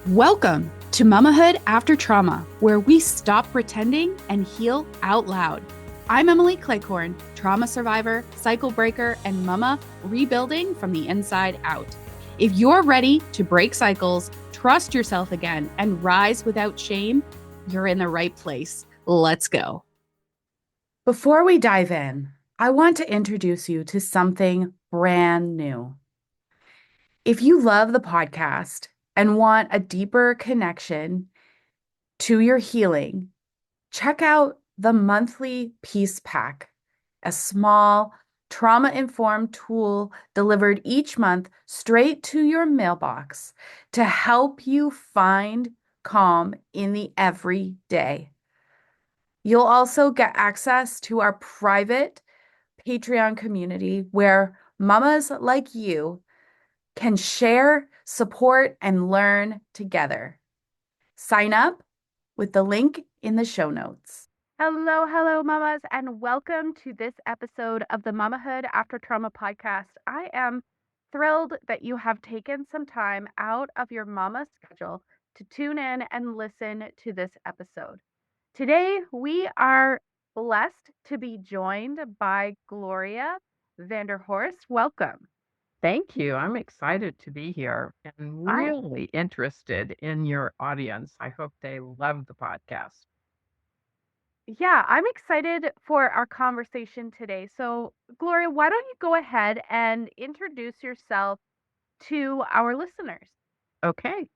Welcome to Mamahood After Trauma, where we stop pretending and heal out loud. I'm Emily Cleghorn, trauma survivor, cycle breaker, and mama rebuilding from the inside out. If you're ready to break cycles, trust yourself again, and rise without shame, you're in the right place. Let's go. Before we dive in, I want to introduce you to something brand new. If you love the podcast and want a deeper connection to your healing, check out the monthly Peace Pack, a small trauma-informed tool delivered each month straight to your mailbox to help you find calm in the everyday. You'll also get access to our private Patreon community where mamas like you can share, support, and learn together. Sign up with the link in the show notes. Hello, mamas, and welcome to this episode of the Mamahood After Trauma podcast. I am thrilled that you have taken some time out of your mama schedule to tune in and listen to this episode. Today, we are blessed to be joined by Gloria Vanderhorst. Welcome. Thank you. I'm excited to be here and I really interested in your audience. I hope they love the podcast. Yeah, I'm excited for our conversation today. So, Gloria, why don't you go ahead and introduce yourself to our listeners? Okay.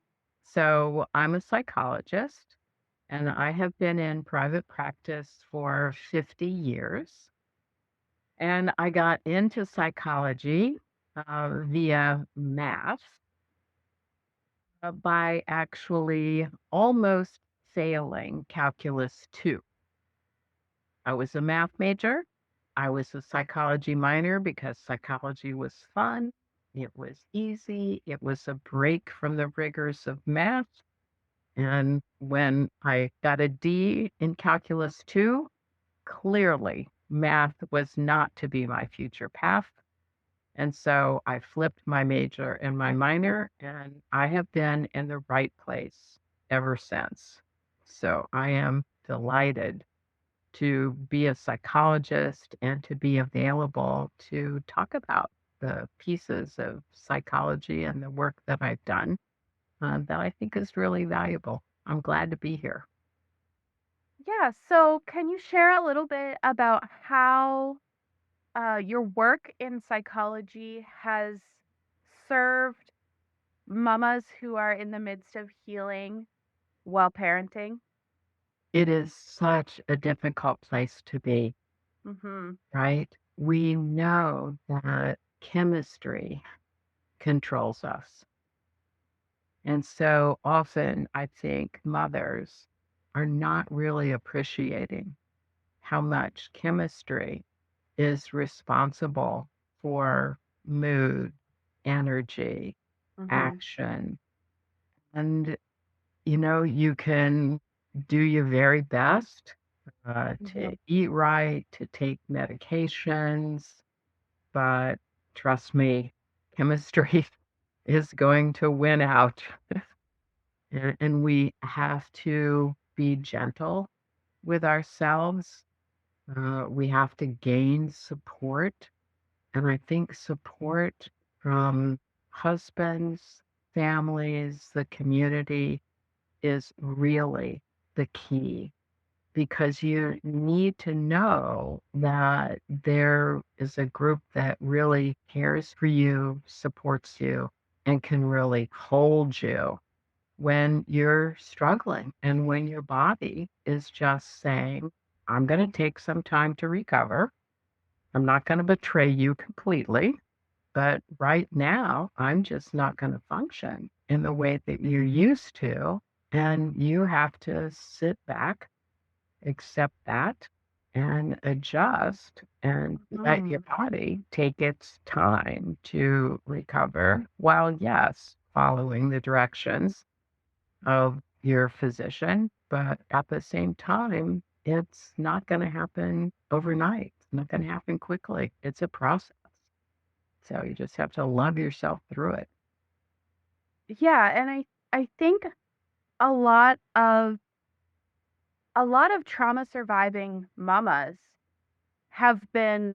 So I'm a psychologist and I have been in private practice for 50 years. And I got into psychology via math by actually almost failing Calculus 2. I was a math major. I was a psychology minor because psychology was fun. It was easy. It was a break from the rigors of math. And when I got a D in Calculus 2, clearly math was not to be my future path. And so I flipped my major and my minor, and I have been in the right place ever since. So I am delighted to be a psychologist and to be available to talk about the pieces of psychology and the work that I've done that I think is really valuable. I'm glad to be here. Yeah, so can you share a little bit about how your work in psychology has served mamas who are in the midst of healing while parenting? It is such a difficult place to be, Mm-hmm. right? We know that chemistry controls us. And so often I think mothers are not really appreciating how much chemistry is responsible for mood, energy, Mm-hmm. action. And, you can do your very best Mm-hmm. to eat right, to take medications, but trust me, chemistry is going to win out. And we have to be gentle with ourselves. We have to gain support. And I think support from husbands, families, the community is really the key because you need to know that there is a group that really cares for you, supports you, and can really hold you when you're struggling and when your body is just saying, I'm going to take some time to recover. I'm not going to betray you completely, but right now, I'm just not going to function in the way that you're used to. And you have to sit back, accept that, and adjust and let your body take its time to recover while, yes, following the directions of your physician. But at the same time, it's not going to happen overnight. It's not going to happen quickly. It's a process. So you just have to love yourself through it. Yeah, and I think a lot of trauma surviving mamas have been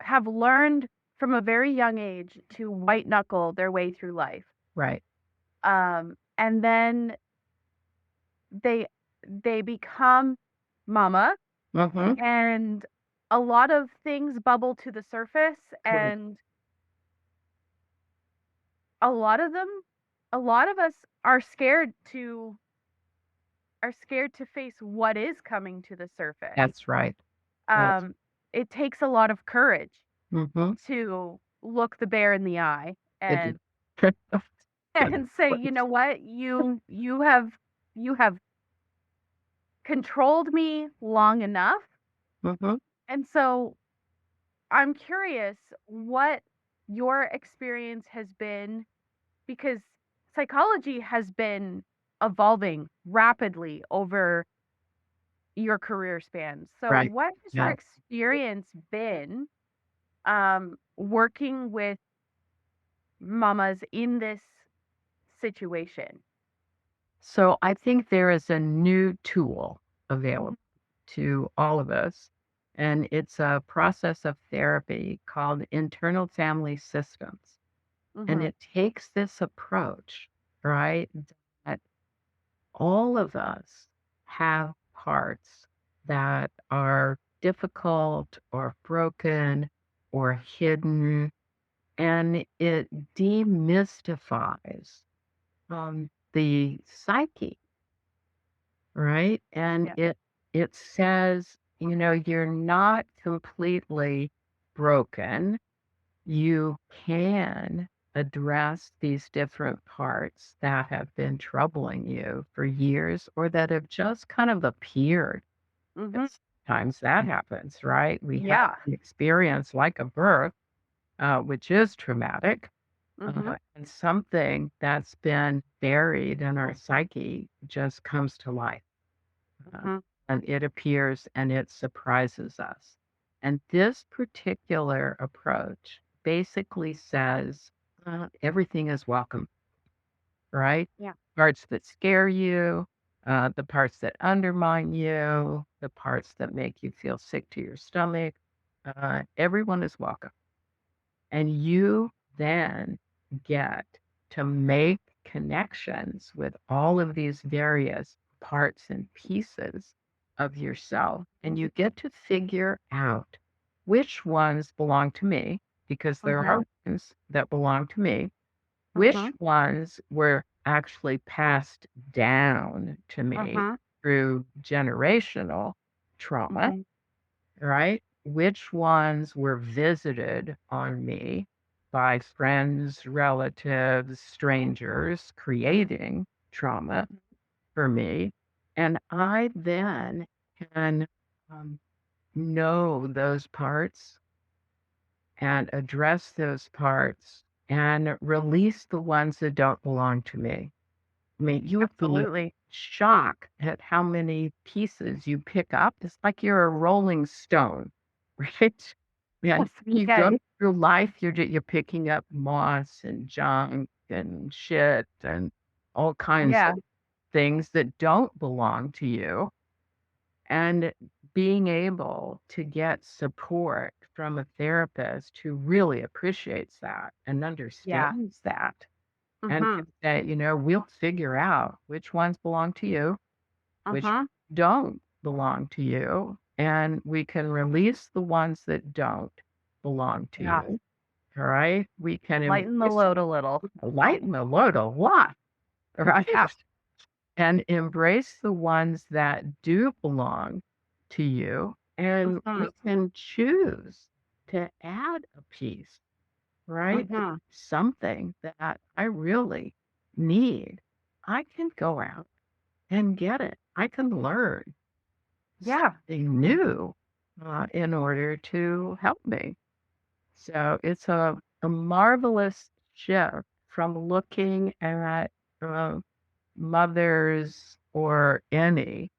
have learned from a very young age to white knuckle their way through life. Right. And then they become mama, Mm-hmm. and a lot of things bubble to the surface, Right. and a lot of them a lot of us are scared to face what is coming to the surface. That's right. That's Um, it takes a lot of courage mm-hmm. to look the bear in the eye It is. and Good say, you place. know what, you have controlled me long enough. Mm-hmm. And so I'm curious what your experience has been, because psychology has been evolving rapidly over your career span. So Right. what has your Yeah. experience been working with mamas in this situation? So I think there is a new tool available to all of us, and it's a process of therapy called internal family systems. And Mm-hmm. it takes this approach, right? That all of us have parts that are difficult or broken or hidden, and it demystifies the psyche, right? And Yeah. it says, you're not completely broken. You can address these different parts that have been troubling you for years or that have just kind of appeared. Mm-hmm. And sometimes that happens, right? We have Yeah. an experience like a birth, which is traumatic, Mm-hmm. and something that's been buried in our psyche just comes to life. Uh, Mm-hmm. and it appears and it surprises us. And this particular approach basically says everything is welcome, right? Yeah. Parts that scare you, the parts that undermine you, the parts that make you feel sick to your stomach, everyone is welcome. And you then get to make connections with all of these various parts and pieces of yourself. And you get to figure out which ones belong to me, because there Mm-hmm. are ones that belong to me, Mm-hmm. which ones were actually passed down to me Mm-hmm. through generational trauma, Mm-hmm. right? Which ones were visited on me by friends, relatives, strangers, creating trauma for me. And I then can um, know those parts and address those parts and release the ones that don't belong to me. I mean, you would be Absolutely. shocked at how many pieces you pick up. It's like you're a rolling stone, right? And you Yeah. go through life, you're picking up moss and junk and shit and all kinds Yeah. of things that don't belong to you. And being able to get support from a therapist who really appreciates that and Yeah. understands that and Mm-hmm. can say, we'll figure out which ones belong to you, which Mm-hmm. don't belong to you, and we can release the ones that don't belong to Yeah. you. All right. We can Lighten the load a little. lighten the load a lot, right? Yeah. And embrace the ones that do belong to you. And Mm-hmm. we can choose to add a piece, right? Mm-hmm. Something that I really need. I can go out and get it. I can learn Yeah. something new in order to help me. So it's a marvelous shift from looking at uh, mothers or any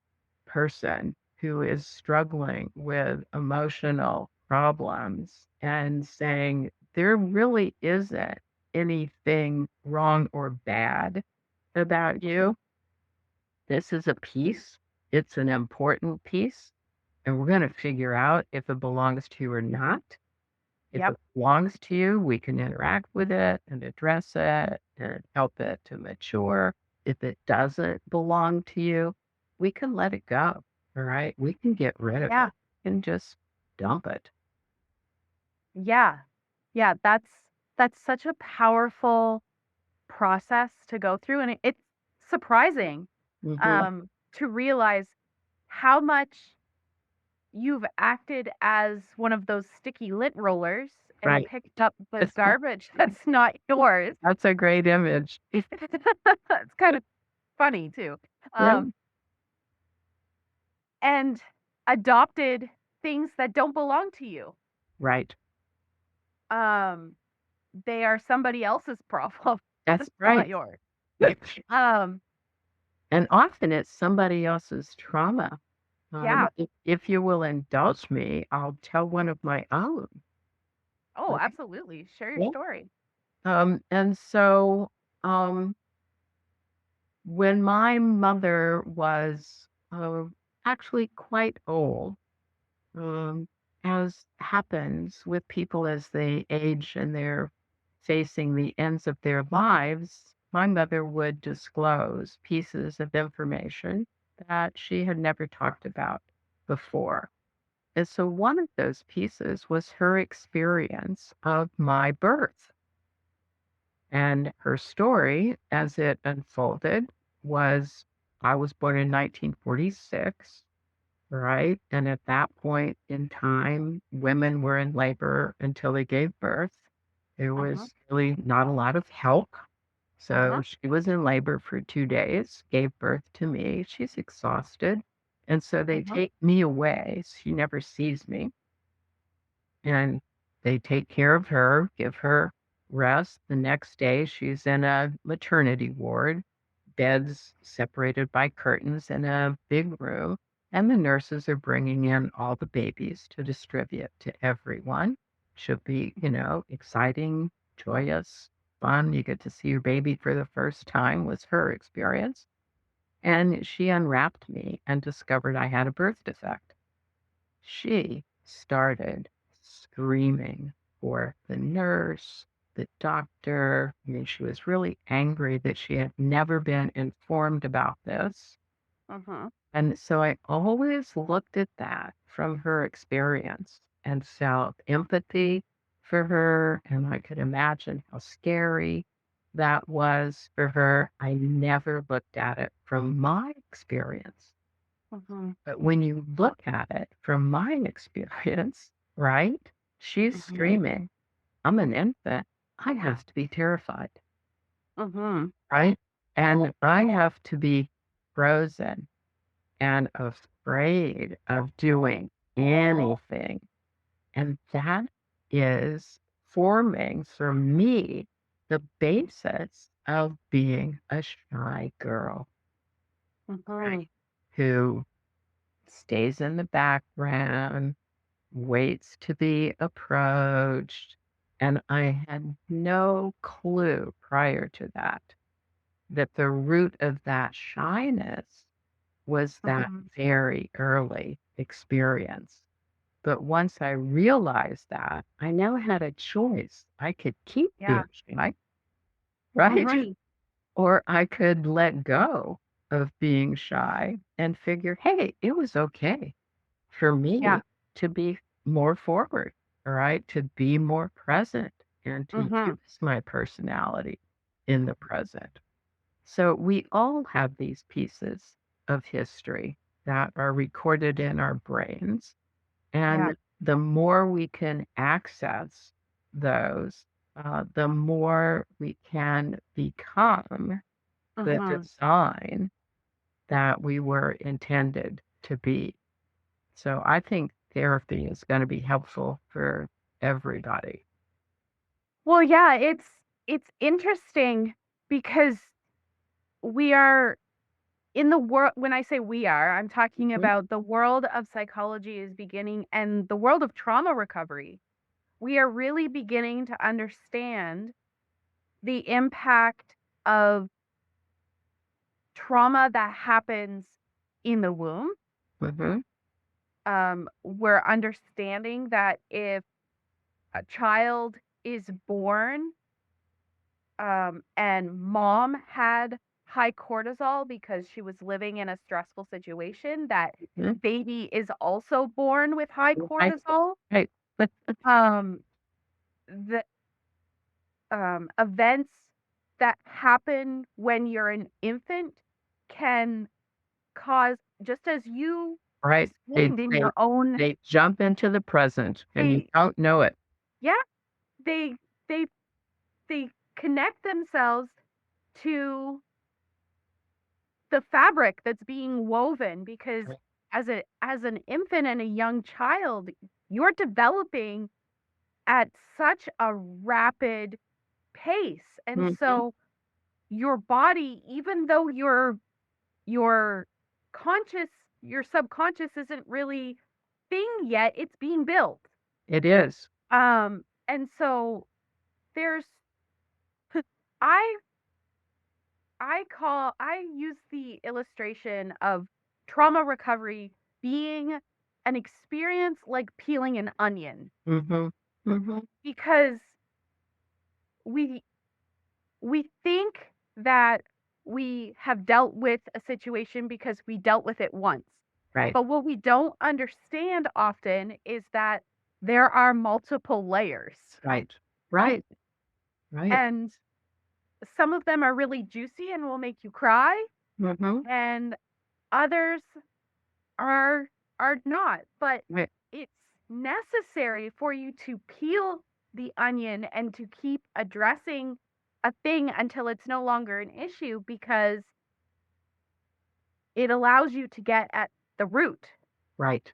person who is struggling with emotional problems and saying there really isn't anything wrong or bad about you. this is a piece, it's an important piece, and we're going to figure out if it belongs to you or not. If Yep. it belongs to you, we can interact with it and address it and help it to mature. If it doesn't belong to you, we can let it go. All right. We can get rid of Yeah. it and just dump it. Yeah. Yeah. That's such a powerful process to go through. And it's surprising Hmm. to realize how much you've acted as one of those sticky lint rollers and Right. picked up the garbage that's not yours. That's a great image. It's kind of funny too. Yeah. Um, and adopted things that don't belong to you. Right. Um, they are somebody else's problem. That's It's not right. yours. Um, And often it's somebody else's trauma. yeah. If you will indulge me, I'll tell one of my own. Oh, Okay. absolutely. Share your Yeah. story. And so um, when my mother was actually quite old, um, as happens with people as they age and they're facing the ends of their lives, my mother would disclose pieces of information that she had never talked about before. And so one of those pieces was her experience of my birth. And her story, as it unfolded, was I was born in 1946, right? And at that point in time, women were in labor until they gave birth. There Uh-huh. was really not a lot of help. So Uh-huh. she was in labor for 2 days, gave birth to me. She's exhausted. And so they Uh-huh. take me away. She never sees me. And they take care of her, give her rest. The next day, she's in a maternity ward, beds separated by curtains in a big room, and the nurses are bringing in all the babies to distribute to everyone. Should be, exciting, joyous, fun. You get to see your baby for the first time, was her experience. And she unwrapped me and discovered I had a birth defect. She started screaming for the nurse, the doctor. I mean, she was really angry that she had never been informed about this. Uh-huh. And so I always looked at that from her experience and felt empathy for her. And I could imagine how scary that was for her. I never looked at it from my experience. Uh-huh. But when you look at it from my experience, right? She's Uh-huh. screaming, I'm an infant. I have to be terrified, Uh-huh. right? And I have to be frozen and afraid of doing anything. And that is forming for me the basis of being a shy girl, Uh-huh. right? Who stays in the background, waits to be approached. And I had no clue prior to that that the root of that shyness was that Uh-huh. very early experience. But once I realized that, I now had a choice. I could keep Yeah. being shy, right? Uh-huh. Or I could let go of being shy and figure, hey, it was okay for Yeah. me to be more forward, all right, to be more present and to Uh-huh. use my personality in the present. So we all have these pieces of history that are recorded in our brains. Yeah. And the more we can access those, the more we can become the Uh-huh. design that we were intended to be. So I think therapy is going to be helpful for everybody. Well, yeah, it's interesting because we are in the world. When I say we are, I'm talking Mhm. about the world of psychology is beginning and the world of trauma recovery. We are really beginning to understand the impact of trauma that happens in the womb. Mm-hmm. We're understanding that if a child is born and mom had high cortisol because she was living in a stressful situation, that Mm-hmm. baby is also born with high Right. cortisol. Right. Um, the events that happen when you're an infant can cause, just as you Right. explained in your own, They jump into the present and you they, don't know it. yeah, they, they, they connect themselves to the fabric that's being woven because Right. as an infant and a young child, you're developing at such a rapid pace. And Mm-hmm. so your body, even though your conscious, your subconscious isn't really thing yet, it's being built. It is. And so there's I I use the illustration of trauma recovery being an experience like peeling an onion, Mm-hmm. Mm-hmm. because we we think that we have dealt with a situation because we dealt with it once. Right. But what we don't understand often is that there are multiple layers. Right. Right. Right. And some of them are really juicy and will make you cry, Mm-hmm. and others are not. But Right. it's necessary for you to peel the onion and to keep addressing a thing until it's no longer an issue, because it allows you to get at the root. Right.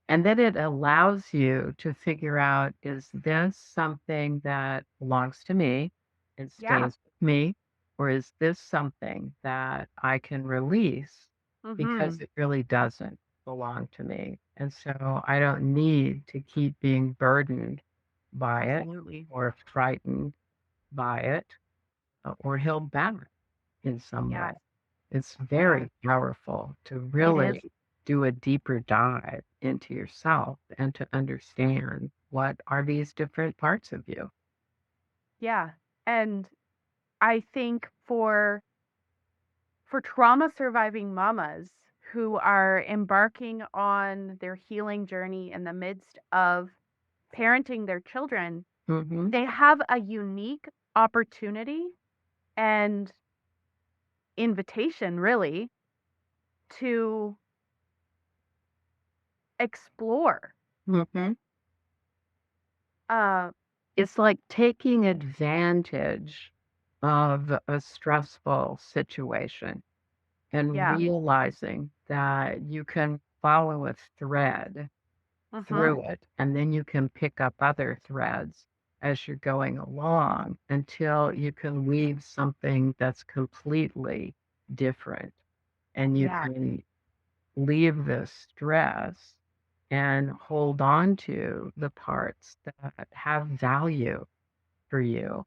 And then it allows you to figure out, is this something that belongs to me and Yeah. stays with me? Or is this something that I can release because Mhm. it really doesn't belong to me? And so I don't need to keep being burdened by it Absolutely. or frightened by it or held back in some way. Yes. It's Yeah. very powerful to It is. really do a deeper dive into yourself and to understand what are these different parts of you. Yeah. And I think for trauma surviving mamas who are embarking on their healing journey in the midst of parenting their children, Hmm. they have a unique opportunity and invitation, really, to explore. Hmm. Uh, It's like taking advantage of a stressful situation and yeah. realizing that you can follow a thread Mhm. through it, and then you can pick up other threads as you're going along until you can weave something that's completely different. And you Yeah. can leave the stress and hold on to the parts that have value for you,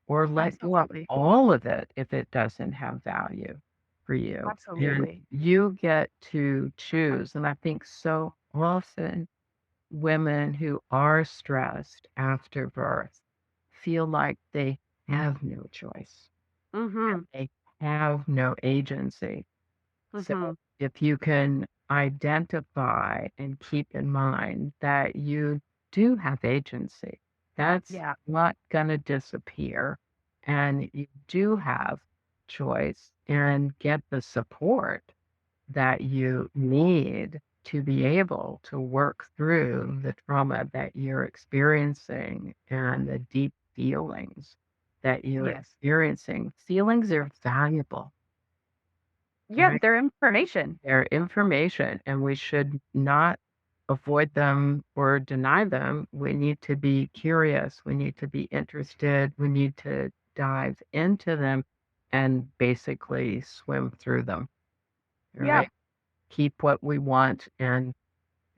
or let go of Absolutely. all of it if it doesn't have value for you. And Absolutely. you get to choose. And I think so often women who are stressed after birth feel like they have no choice and Mhm. they have no agency. So Mhm. if you can identify and keep in mind that you do have agency, that's Yeah. not going to disappear. And you do have choice and get the support that you need to be able to work through the trauma that you're experiencing and the deep feelings that you're Yes. experiencing. Feelings are valuable, Yeah, right? their information. They're information, and we should not avoid them or deny them. We need to be curious. We need to be interested. We need to dive into them and basically swim through them, Yeah. right? Keep what we want and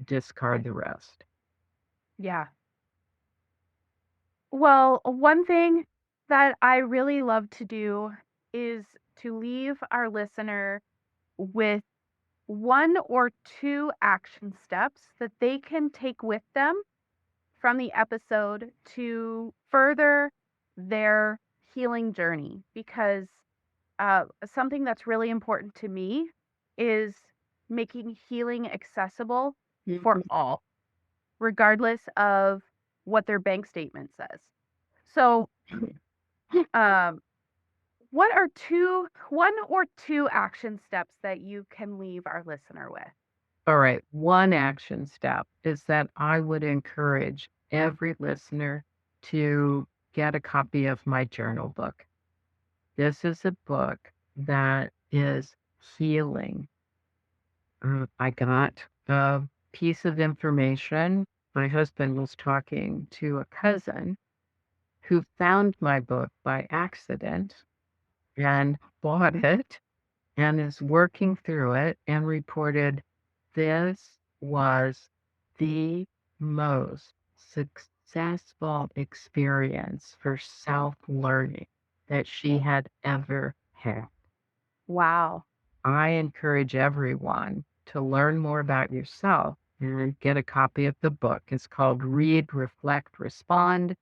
discard the rest. Yeah. Well, one thing that I really love to do is to leave our listener with 1 or 2 action steps that they can take with them from the episode to further their healing journey, because something that's really important to me is making healing accessible for all, regardless of what their bank statement says. So, what are 1 or 2 action steps that you can leave our listener with? All right. One action step is that I would encourage every listener to get a copy of my journal book. This is a book that is healing. I got a piece of information. My husband was talking to a cousin who found my book by accident and bought it and is working through it and reported this was the most successful experience for self-learning that she had ever had. Wow. I encourage everyone to learn more about yourself and get a copy of the book. It's called Read, Reflect, Respond,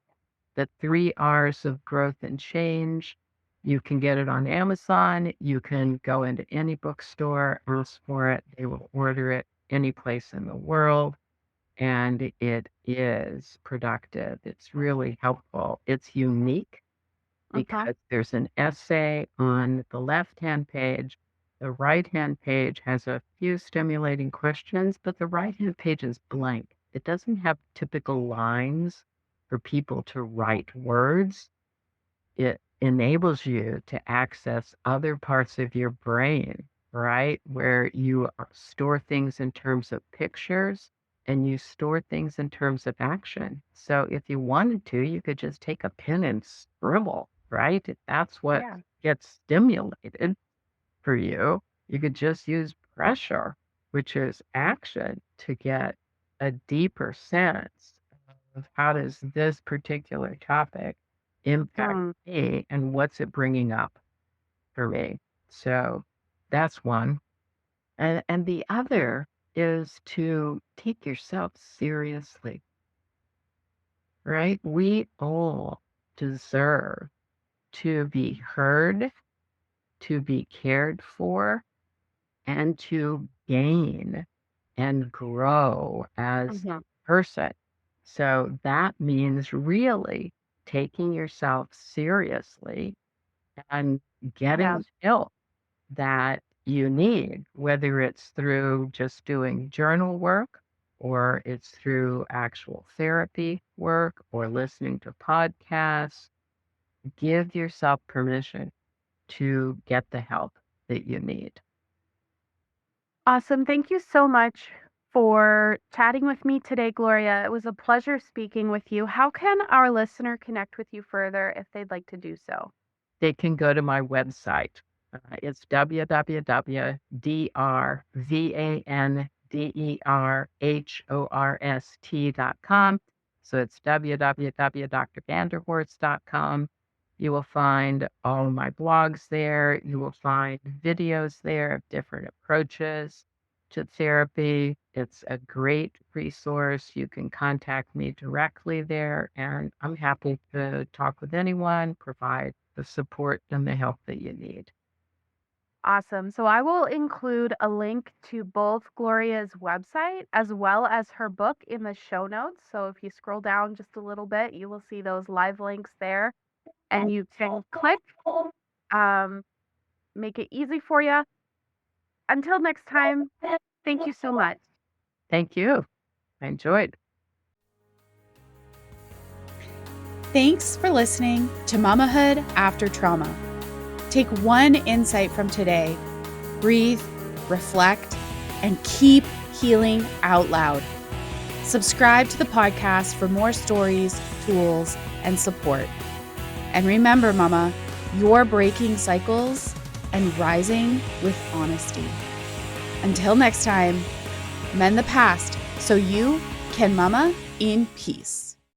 The 3 R's of Growth and Change. You can get it on Amazon. You can go into any bookstore, ask for it. They will order it any place in the world. And it is productive. It's really helpful. It's unique because there's an essay on the left-hand page. The right-hand page has a few stimulating questions, but the right-hand page is blank. It doesn't have typical lines for people to write words. It enables you to access other parts of your brain, right? Where you store things in terms of pictures and you store things in terms of action. So if you wanted to, you could just take a pen and scribble, right? If that's what gets stimulated for you, you could just use pressure, which is action, to get a deeper sense of how does this particular topic impact me and what's it bringing up for me. So that's one. And the other is to take yourself seriously, right? We all deserve to be heard, to be cared for, and to gain and grow as a person. So that means really taking yourself seriously and getting help that you need, whether it's through just doing journal work or it's through actual therapy work or listening to podcasts. Give yourself permission to get the help that you need. Awesome. Thank you so much for chatting with me today, Gloria. It was a pleasure speaking with you. How can our listener connect with you further if they'd like to do so? They can go to my website. It's www.drvanderhorst.com. So it's www.drvanderhorst.com. You will find all of my blogs there. You will find videos there of different approaches to therapy. It's a great resource. You can contact me directly there, and I'm happy to talk with anyone, provide the support and the help that you need. Awesome. So I will include a link to both Gloria's website as well as her book in the show notes. So if you scroll down just a little bit, you will see those live links there, and you can click, make it easy for you. Until next time, thank you so much. Thank you. I enjoyed. Thanks for listening to Mamahood After Trauma. Take one insight from today, breathe, reflect, and keep healing out loud. Subscribe to the podcast for more stories, tools, and support. And remember, Mama, you're breaking cycles and rising with honesty. Until next time, mend the past so you can mama in peace.